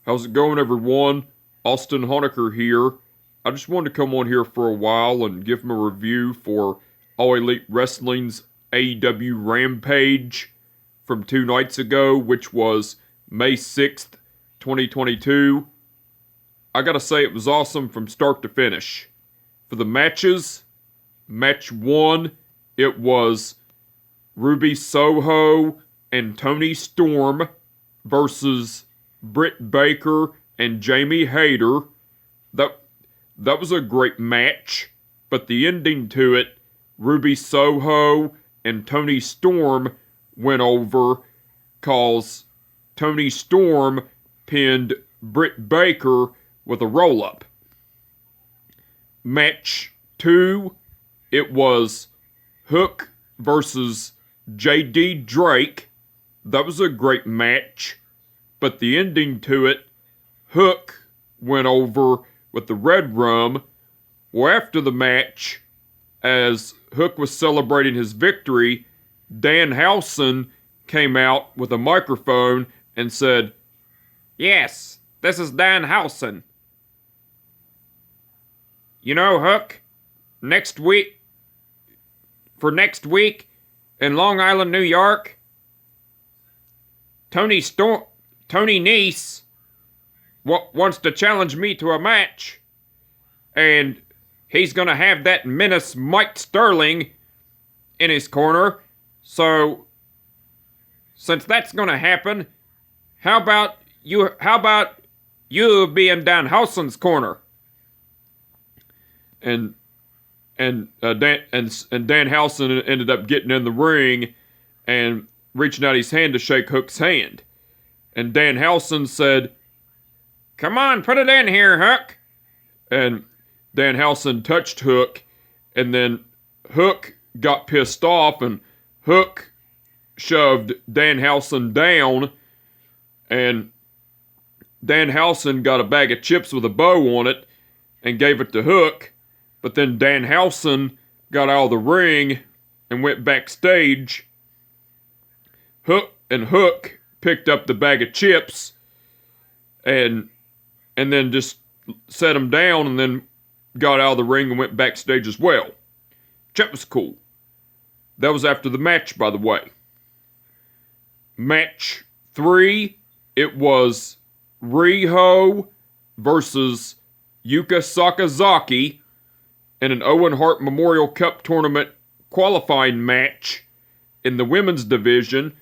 How's it going, everyone? Austin Honecker here. I just wanted to come on here for a while and give my review for All Elite Wrestling's AEW Rampage from 2 nights ago, which was May 6th, 2022. I gotta say, it was awesome from start to finish. For the matches, match 1, it was Ruby Soho and Toni Storm versus Britt Baker and Jamie Hayter. That was a great match, but the ending to it, Ruby Soho and Toni Storm went over cause Toni Storm pinned Britt Baker with a roll-up. Match 2, it was Hook versus J.D. Drake. That was a great match, but the ending to it, Hook went over with the Red Rum. Well, after the match, as Hook was celebrating his victory, Danhausen came out with a microphone and said, "Yes, this is Danhausen. You know, Hook, next week in Long Island, New York, Tony Nese wants to challenge me to a match, and he's gonna have that menace Mike Sterling in his corner. So, since that's gonna happen, how about you be in Danhausen's corner?" And Danhausen ended up getting in the ring and reaching out his hand to shake Hook's hand. And Danhausen said, "Come on, put it in here, Hook." And Danhausen touched Hook, and then Hook got pissed off, and Hook shoved Danhausen down, and Danhausen got a bag of chips with a bow on it and gave it to Hook. But then Danhausen got out of the ring and went backstage. Hook picked up the bag of chips and then just set him down and then got out of the ring and went backstage as well. That was cool. That was after the match, by the way. Match 3, it was Riho versus Yuka Sakazaki in an Owen Hart Memorial Cup Tournament qualifying match in the women's division.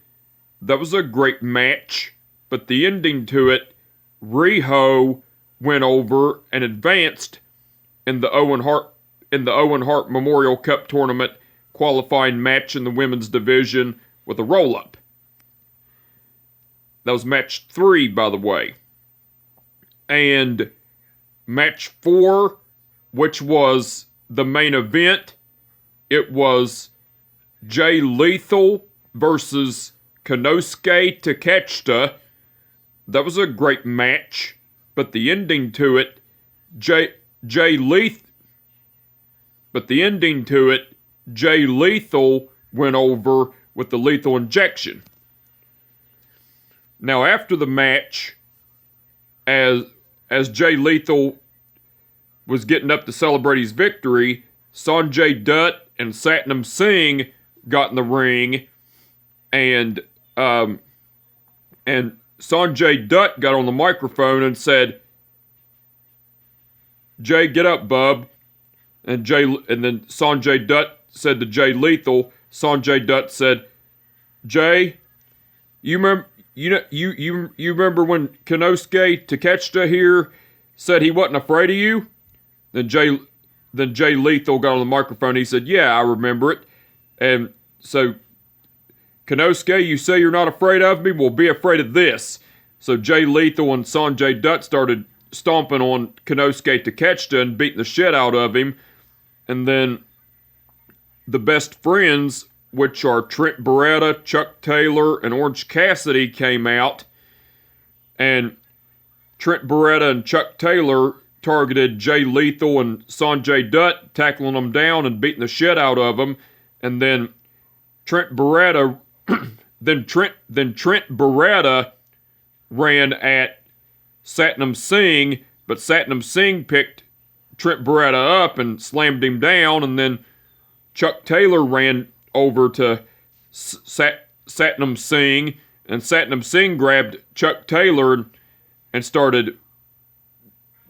That was a great match, but the ending to it, Riho went over and advanced in the Owen Hart Memorial Cup Tournament qualifying match in the women's division with a roll-up. That was match 3, by the way. And match 4, which was the main event, it was Jay Lethal versus Kenosuke Takeshita. That was a great match, but the ending to it, Jay Lethal went over with the lethal injection. Now, after the match, as Jay Lethal was getting up to celebrate his victory, Sanjay Dutt and Satnam Singh got in the ring, and Sanjay Dutt got on the microphone and said, "Jay, get up, bub." And then Sanjay Dutt said to Jay Lethal, Sanjay Dutt said, "Jay, you remember when Kenosuke Takeshita here said he wasn't afraid of you?" Then Jay Lethal got on the microphone. He said, "Yeah, I remember it." And so, "Kenosuke, you say you're not afraid of me? Well, be afraid of this." So Jay Lethal and Sanjay Dutt started stomping on Kenosuke Takeshita and beating the shit out of him. And then the Best Friends, which are Trent Beretta, Chuck Taylor, and Orange Cassidy, came out. And Trent Beretta and Chuck Taylor targeted Jay Lethal and Sanjay Dutt, tackling them down and beating the shit out of them. And then Trent Beretta ran at Satnam Singh, but Satnam Singh picked Trent Beretta up and slammed him down, and then Chuck Taylor ran over to Satnam Singh, and Satnam Singh grabbed Chuck Taylor and started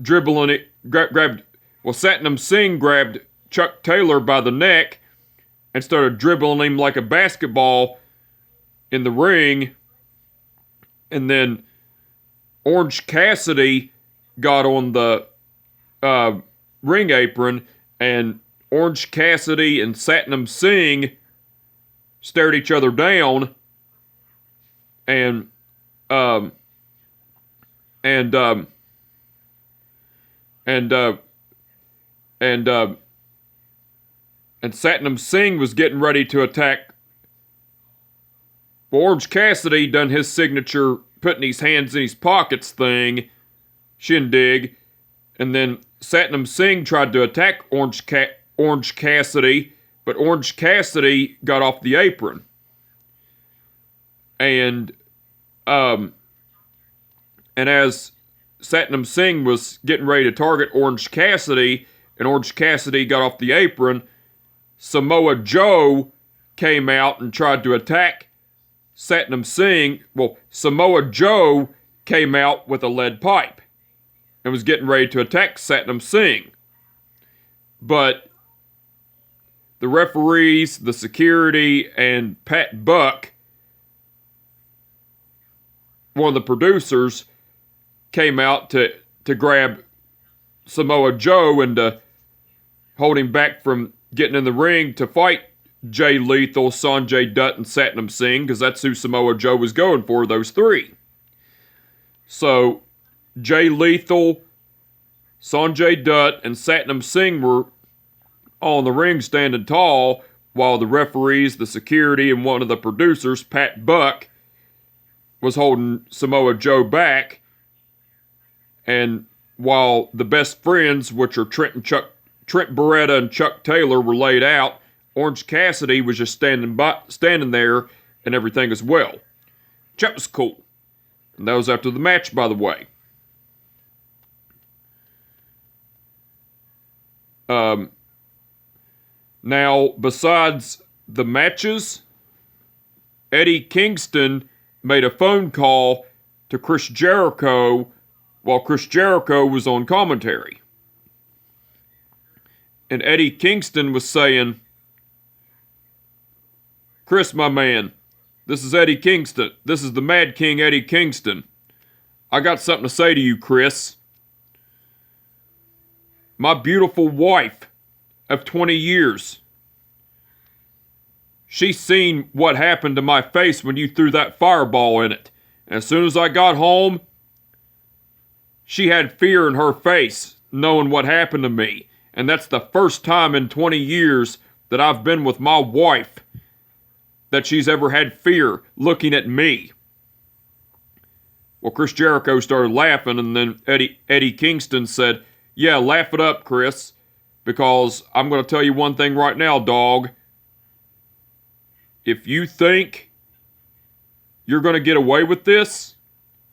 dribbling it. Satnam Singh grabbed Chuck Taylor by the neck and started dribbling him like a basketball in the ring. And then Orange Cassidy got on the ring apron, and Orange Cassidy and Satnam Singh stared each other down, and Satnam Singh was getting ready to attack. Orange Cassidy done his signature putting his hands in his pockets thing, shindig, and then Satnam Singh tried to attack Orange Cassidy, but Orange Cassidy got off the apron. And as Satnam Singh was getting ready to target Orange Cassidy, and Orange Cassidy got off the apron, Samoa Joe came out and tried to attack Satnam Singh. Well, Samoa Joe came out with a lead pipe and was getting ready to attack Satnam Singh. But the referees, the security, and Pat Buck, one of the producers, came out to grab Samoa Joe and to hold him back from getting in the ring to fight Jay Lethal, Sanjay Dutt, and Satnam Singh, because that's who Samoa Joe was going for, those three. So, Jay Lethal, Sanjay Dutt, and Satnam Singh were on the ring standing tall, while the referees, the security, and one of the producers, Pat Buck, was holding Samoa Joe back. And while the best friends, which are Trent Beretta and Chuck Taylor, were laid out, Orange Cassidy was just standing there and everything as well. That was cool. And that was after the match, by the way. Now, besides the matches, Eddie Kingston made a phone call to Chris Jericho while Chris Jericho was on commentary. And Eddie Kingston was saying, "Chris, my man, this is Eddie Kingston. This is the Mad King Eddie Kingston. I got something to say to you, Chris. My beautiful wife of 20 years, she's seen what happened to my face when you threw that fireball in it. And as soon as I got home, she had fear in her face, knowing what happened to me. And that's the first time in 20 years that I've been with my wife that she's ever had fear looking at me." Well, Chris Jericho started laughing, and then Eddie Kingston said, "Yeah, laugh it up, Chris, because I'm going to tell you one thing right now, dog. If you think you're going to get away with this,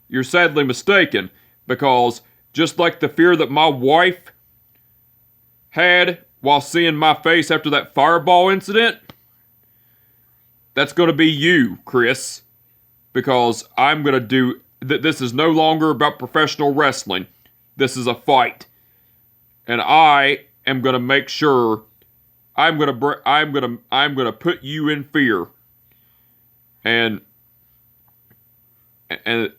you're sadly mistaken, because just like the fear that my wife had while seeing my face after that fireball incident, that's going to be you, Chris, because I'm going to do that. This is no longer about professional wrestling. This is a fight, and I am going to make sure I'm going to put you in fear, and I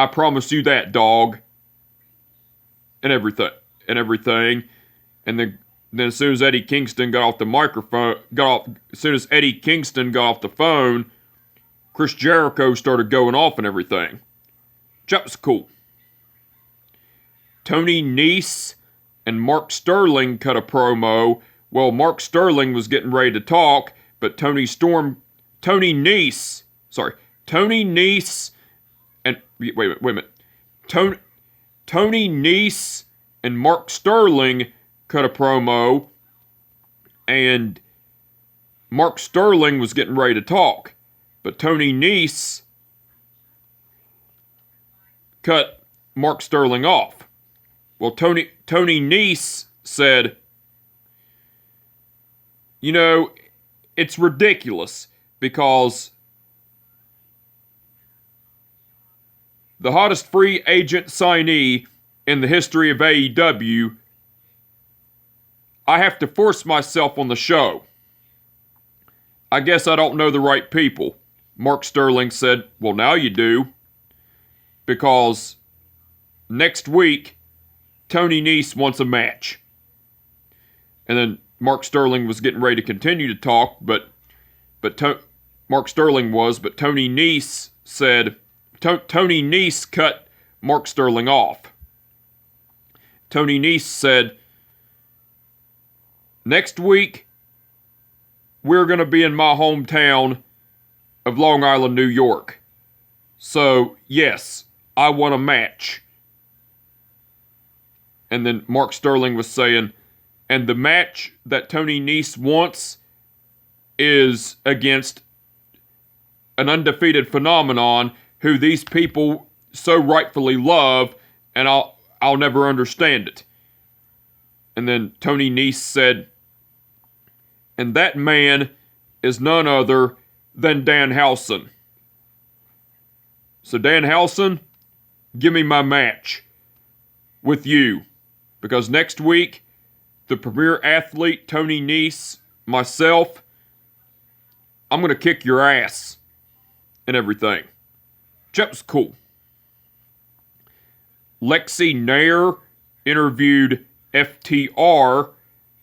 promise you that, dog." And everything. And then as soon as Eddie Kingston got off the phone, Chris Jericho started going off and everything. That was cool. Tony Nese and Mark Sterling cut a promo. Well, Mark Sterling was getting ready to talk, but Tony Nese, and wait a minute. Tony Nese and Mark Sterling cut a promo, and Mark Sterling was getting ready to talk, but Tony Nese cut Mark Sterling off. Well, Tony Nese said, you know, it's ridiculous because the hottest free agent signee in the history of AEW, I have to force myself on the show. I guess I don't know the right people. Mark Sterling said, well, now you do. Because next week, Tony Nese wants a match. And then Mark Sterling was getting ready to continue to talk, but Mark Sterling was, but Tony Nese said, Tony Nese cut Mark Sterling off. Tony Nese said, next week, we're going to be in my hometown of Long Island, New York. So, yes, I want a match. And then Mark Sterling was saying, and the match that Tony Nese wants is against an undefeated phenomenon who these people so rightfully love, and I'll never understand it. And then Tony Nese said, and that man is none other than Dan Housen. So Dan Housen, give me my match with you. Because next week, the premier athlete, Tony Nese, myself, I'm going to kick your ass and everything. That was cool. Lexi Nair interviewed FTR,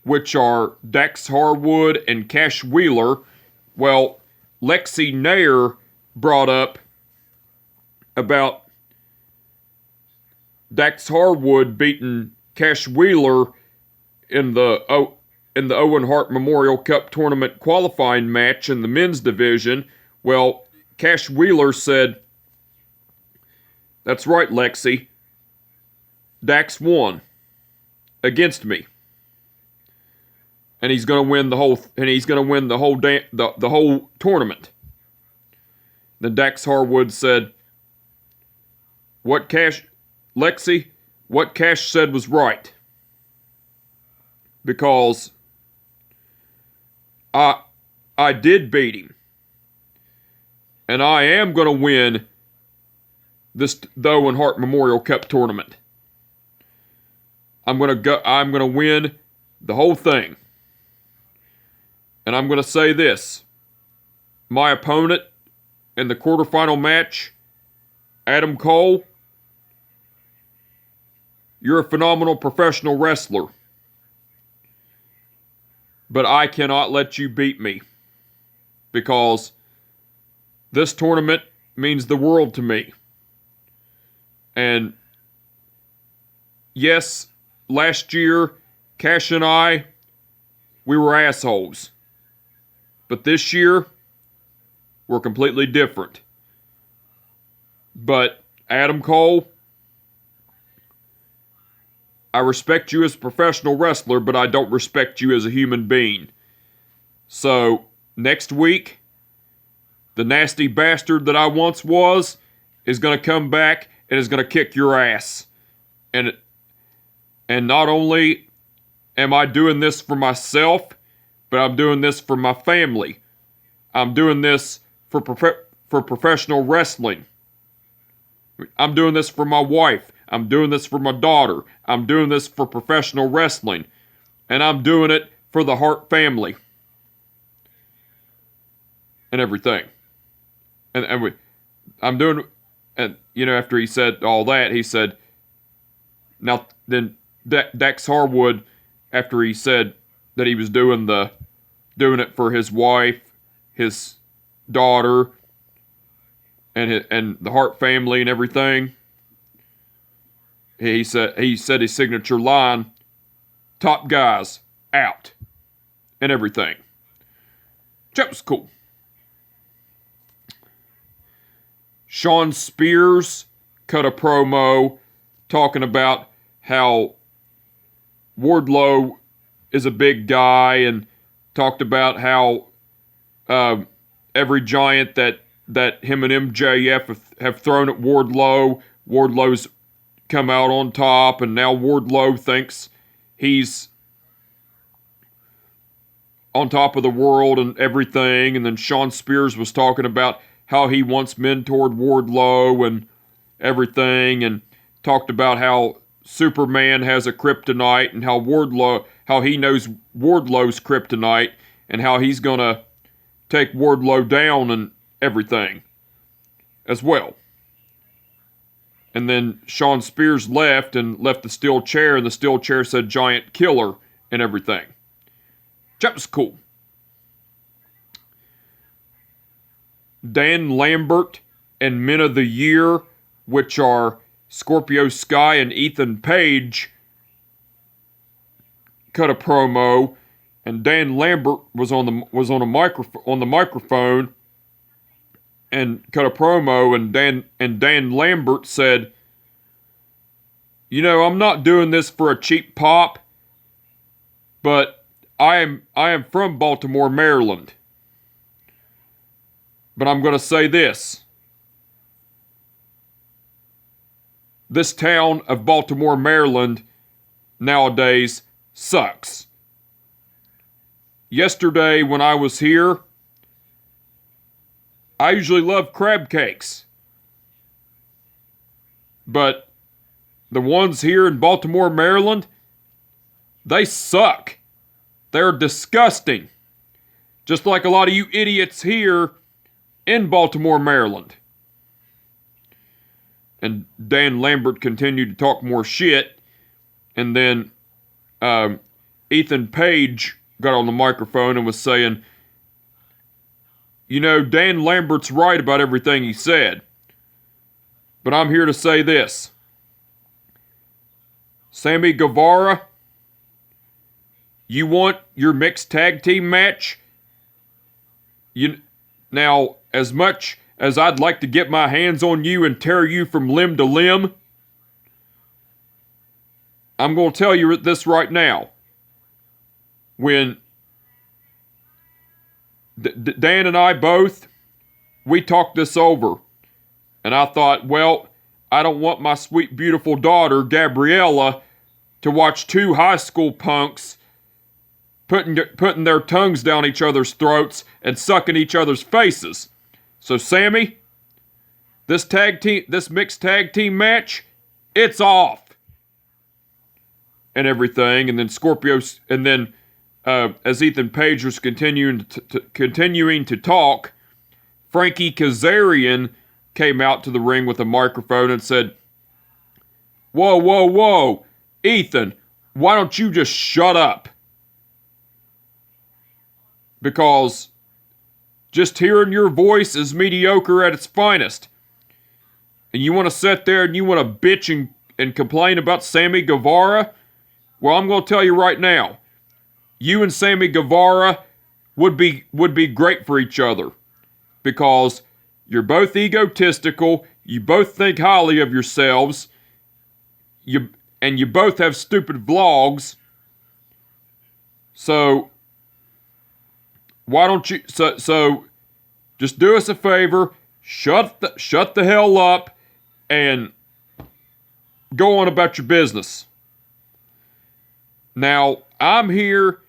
which are Dax Harwood and Cash Wheeler. Well, Lexi Nair brought up about Dax Harwood beating Cash Wheeler in the Owen Hart Memorial Cup Tournament qualifying match in the men's division. Well, Cash Wheeler said, that's right, Lexi. Dax won against me. And he's going to win the whole the whole tournament. Then Dax Harwood said, Lexi, what Cash said was right. Because I did beat him. And I am going to win the Owen Hart Memorial Cup tournament. I'm going to win the whole thing. And I'm going to say this. My opponent in the quarterfinal match, Adam Cole, you're a phenomenal professional wrestler. But I cannot let you beat me. Because this tournament means the world to me. And yes, last year, Cash and I, we were assholes. But this year, we're completely different. But Adam Cole, I respect you as a professional wrestler, but I don't respect you as a human being. So, next week, the nasty bastard that I once was is going to come back and is going to kick your ass. And not only am I doing this for myself, but I'm doing this for my family. I'm doing this for professional wrestling. I'm doing this for my wife. I'm doing this for my daughter. I'm doing this for professional wrestling. And I'm doing it for the Hart family. And everything. I'm doing, and after he said all that, he said, now then Dax Harwood, after he said that he was doing it for his wife, his daughter, and the Hart family and everything, he said his signature line, top guys out, and everything. That was cool. Sean Spears cut a promo talking about how Wardlow is a big guy and talked about how every giant that him and MJF have thrown at Wardlow's come out on top, and now Wardlow thinks he's on top of the world and everything. And then Shawn Spears was talking about how he once mentored Wardlow and everything, and talked about how Superman has a kryptonite, and how he knows Wardlow's kryptonite, and how he's gonna take Wardlow down and everything as well. And then Shawn Spears left the steel chair, and the steel chair said Giant Killer and everything. That was cool. Dan Lambert and Men of the Year, which are Scorpio Sky and Ethan Page, cut a promo, and Dan Lambert was on the microphone and cut a promo, and Dan Lambert said, "You know, I'm not doing this for a cheap pop, but I am from Baltimore, Maryland. But I'm going to say this. This town of Baltimore, Maryland nowadays sucks. Yesterday when I was here, I usually love crab cakes. But the ones here in Baltimore, Maryland, they suck. They're disgusting. Just like a lot of you idiots here in Baltimore, Maryland." And Dan Lambert continued to talk more shit. And then Ethan Page got on the microphone and was saying, "You know, Dan Lambert's right about everything he said. But I'm here to say this. Sammy Guevara, you want your mixed tag team match? Now, as much as I'd like to get my hands on you and tear you from limb to limb, I'm going to tell you this right now. When Dan and I both, we talked this over. And I thought, well, I don't want my sweet, beautiful daughter, Gabriella, to watch two high school punks putting their tongues down each other's throats and sucking each other's faces. So, Sammy, this mixed tag team match, it's off." And everything. And then as Ethan Page was continuing to talk, Frankie Kazarian came out to the ring with a microphone and said, "Whoa, whoa, whoa, Ethan, why don't you just shut up? Because just hearing your voice is mediocre at its finest. And you want to sit there and you want to bitch and complain about Sammy Guevara? Well, I'm going to tell you right now, you and Sammy Guevara would be great for each other. Because you're both egotistical, you both think highly of yourselves, you both have stupid vlogs. So why don't you so just do us a favor, shut the hell up and go on about your business." Now, I'm here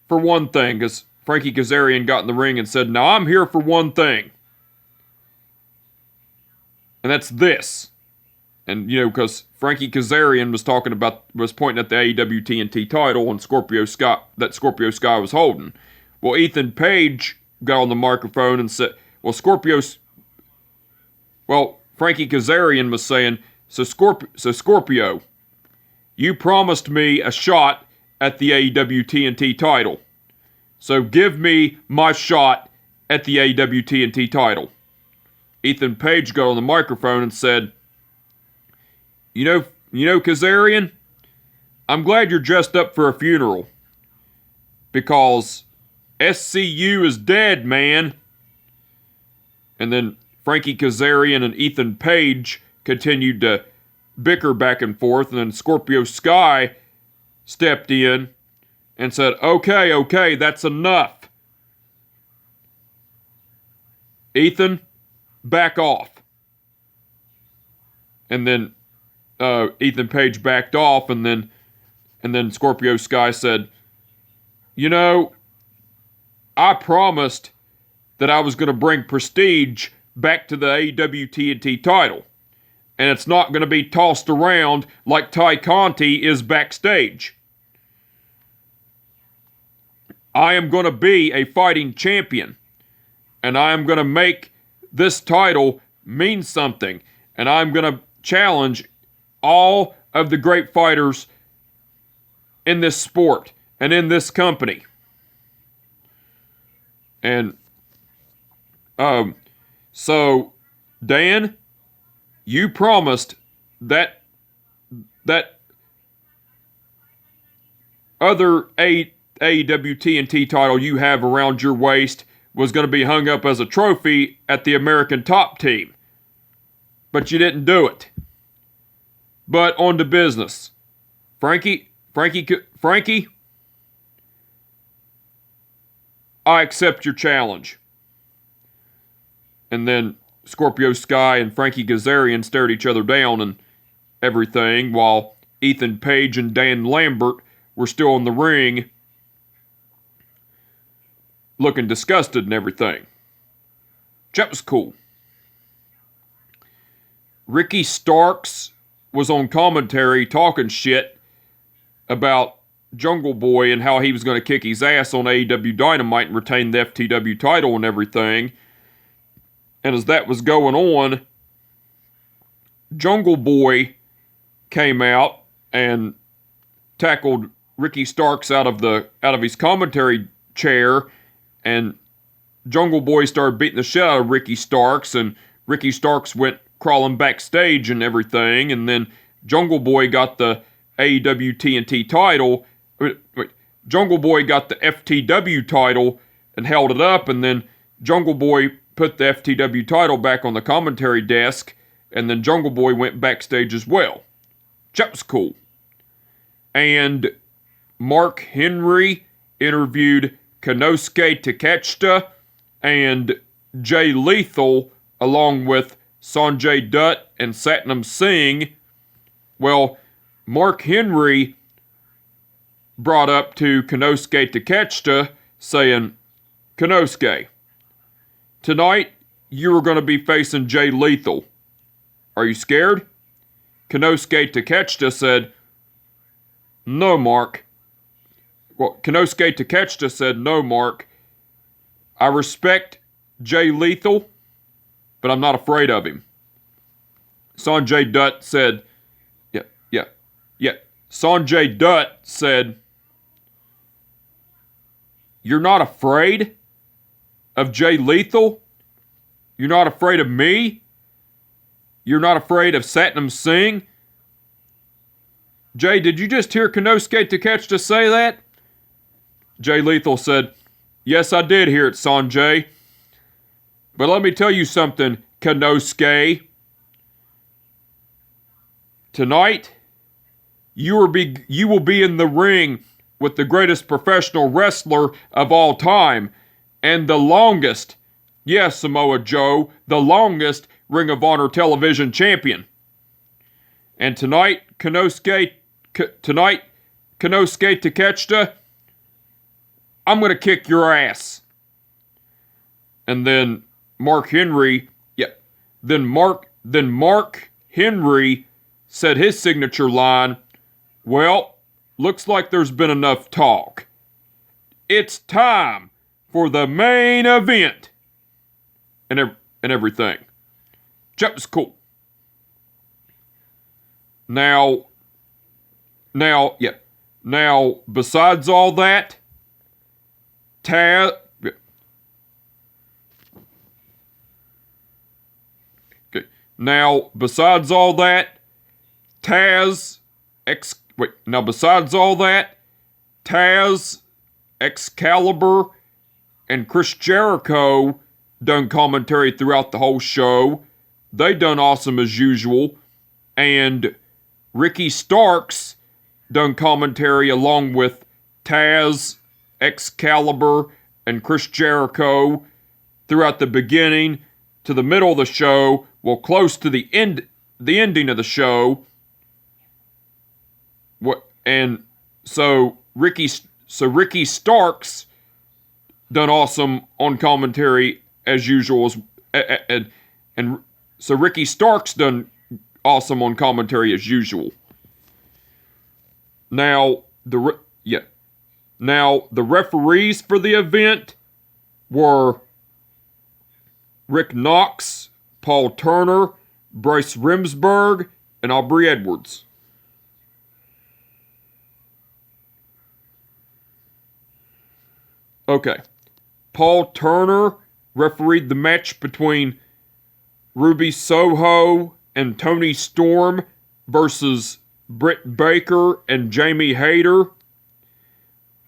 for one thing, because Frankie Kazarian got in the ring and said, "Now I'm here for one thing. And that's this." And, because Frankie Kazarian was pointing at the AEW TNT title and Scorpio Sky was holding. Well, Ethan Page got on the microphone and said, Frankie Kazarian was saying, so Scorpio, you promised me a shot at the AEW TNT title. So give me my shot at the AEW TNT title." Ethan Page got on the microphone and said, You know, Kazarian, I'm glad you're dressed up for a funeral. Because SCU is dead, man. And then Frankie Kazarian and Ethan Page continued to bicker back and forth, and then Scorpio Sky stepped in and said, Okay, that's enough. Ethan, back off." And then Ethan Page backed off, and then Scorpio Sky said, "You know, I promised that I was going to bring prestige back to the AEW TNT title, and it's not going to be tossed around like Ty Conti is backstage. I am going to be a fighting champion, and I am going to make this title mean something, and I'm going to challenge all of the great fighters in this sport and in this company." And so Dan, you promised that other AEW TNT title you have around your waist was going to be hung up as a trophy at the American Top Team. But you didn't do it. But on to business. Frankie, I accept your challenge. And then Scorpio Sky and Frankie Kazarian stared each other down and everything, while Ethan Page and Dan Lambert were still in the ring, looking disgusted and everything. That was cool. Ricky Starks was on commentary talking shit about Jungle Boy and how he was going to kick his ass on AEW Dynamite and retain the FTW title and everything. And as that was going on, Jungle Boy came out and tackled Ricky Starks out of his commentary chair, and Jungle Boy started beating the shit out of Ricky Starks, and Ricky Starks went crawling backstage and everything, and then Jungle Boy got the AEW TNT title. Jungle Boy got the FTW title and held it up, and then Jungle Boy put the FTW title back on the commentary desk, and then Jungle Boy went backstage as well. That was cool. And Mark Henry interviewed Kenosuke Takeshita and Jay Lethal along with Sanjay Dutt and Satnam Singh. Well, Mark Henry brought up to Kenosuke Takeshita saying, "Kenosuke, tonight you are going to be facing Jay Lethal. Are you scared?" Kenosuke Takeshita said, "No, Mark." Well, Kenosuke Takeshita said, "No, Mark. I respect Jay Lethal, but I'm not afraid of him." Sanjay Dutt said, yeah. Sanjay Dutt said, "You're not afraid of Jay Lethal? You're not afraid of me? You're not afraid of Satnam Singh?" Jay, did you just hear Kenosuke Takeshita say that? Jay Lethal said, "Yes, I did hear it, Sanjay. But let me tell you something, Kenosuke. Tonight, you will be in the ring with the greatest professional wrestler of all time, and the longest, yes, Samoa Joe, the longest Ring of Honor television champion. And tonight, Kenosuke Takeshita, I'm going to kick your ass." And then Mark Henry said his signature line, "Well, looks like there's been enough talk. It's time for the main event." And everything. That was cool. Now, besides all that, Taz Excalibur and Chris Jericho done commentary throughout the whole show. They done awesome as usual. And Ricky Starks done commentary along with Taz, Excalibur, and Chris Jericho throughout the beginning to the middle of the show, well, close to the ending of the show. And so Ricky Starks done awesome on commentary as usual, and so Ricky Starks done awesome on commentary as usual. Now the referees for the event were Rick Knox, Paul Turner, Bryce Remsburg, and Aubrey Edwards. Okay. Paul Turner refereed the match between Ruby Soho and Toni Storm versus Britt Baker and Jamie Hayter.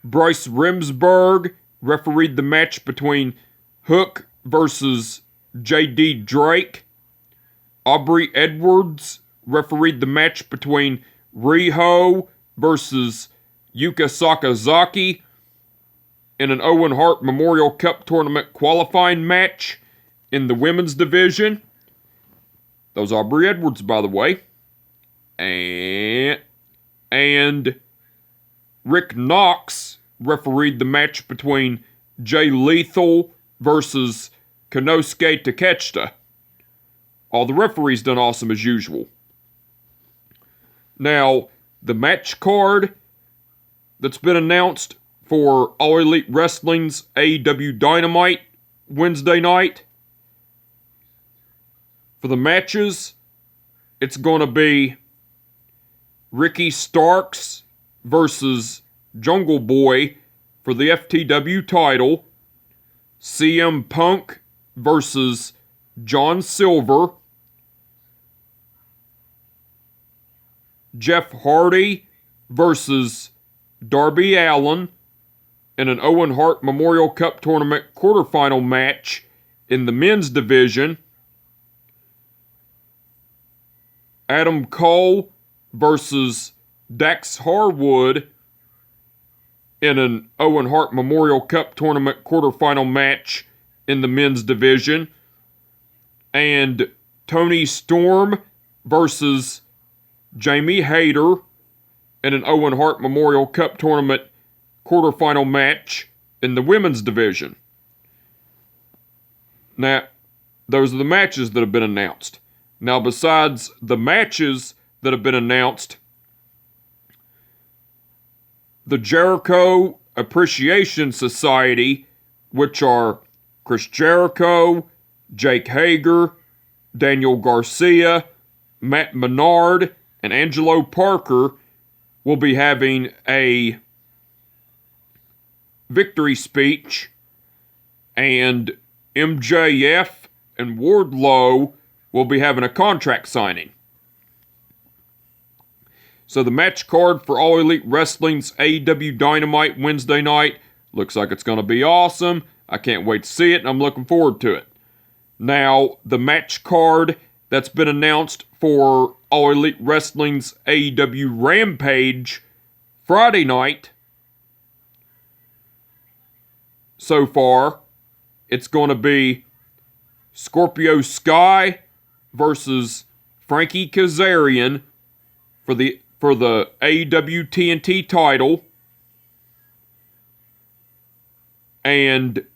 Bryce Remsburg refereed the match between Hook versus J.D. Drake. Aubrey Edwards refereed the match between Riho versus Yuka Sakazaki in an Owen Hart Memorial Cup Tournament qualifying match in the women's division. That was Aubrey Edwards, by the way. And Rick Knox refereed the match between Jay Lethal versus Kenosuke Takeshita. All the referees done awesome as usual. Now, the match card that's been announced for All Elite Wrestling's AEW Dynamite Wednesday night. For the matches, it's going to be Ricky Starks versus Jungle Boy for the FTW title. CM Punk versus John Silver. Jeff Hardy versus Darby Allin in an Owen Hart Memorial Cup Tournament quarterfinal match in the men's division. Adam Cole versus Dax Harwood in an Owen Hart Memorial Cup Tournament quarterfinal match in the men's division. And Toni Storm versus Jamie Hayter in an Owen Hart Memorial Cup Tournament quarterfinal match in the women's division. Now, those are the matches that have been announced. Now, besides the matches that have been announced, the Jericho Appreciation Society, which are Chris Jericho, Jake Hager, Daniel Garcia, Matt Menard, and Angelo Parker, will be having a victory speech, and MJF and Wardlow will be having a contract signing. So the match card for All Elite Wrestling's AEW Dynamite Wednesday night looks like it's going to be awesome. I can't wait to see it, and I'm looking forward to it. Now, the match card that's been announced for All Elite Wrestling's AEW Rampage Friday night, so far, it's going to be Scorpio Sky versus Frankie Kazarian for the AEW TNT title, and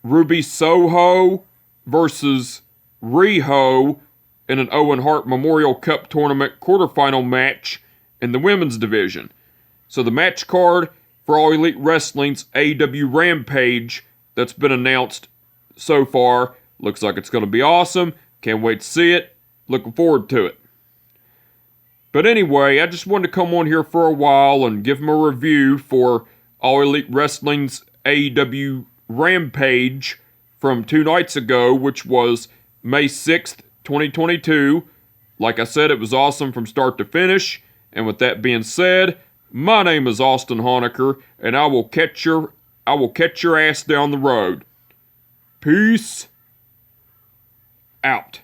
Ruby Soho versus Riho in an Owen Hart Memorial Cup Tournament quarterfinal match in the women's division. So the match card for All Elite Wrestling's AEW Rampage that's been announced so far looks like it's going to be awesome. Can't wait to see it. Looking forward to it. But anyway, I just wanted to come on here for a while and give them a review for All Elite Wrestling's AEW Rampage from 2 nights ago, which was May 6th, 2022. Like I said, it was awesome from start to finish. And with that being said, my name is Austin Honecker, and I will catch your ass down the road. Peace out.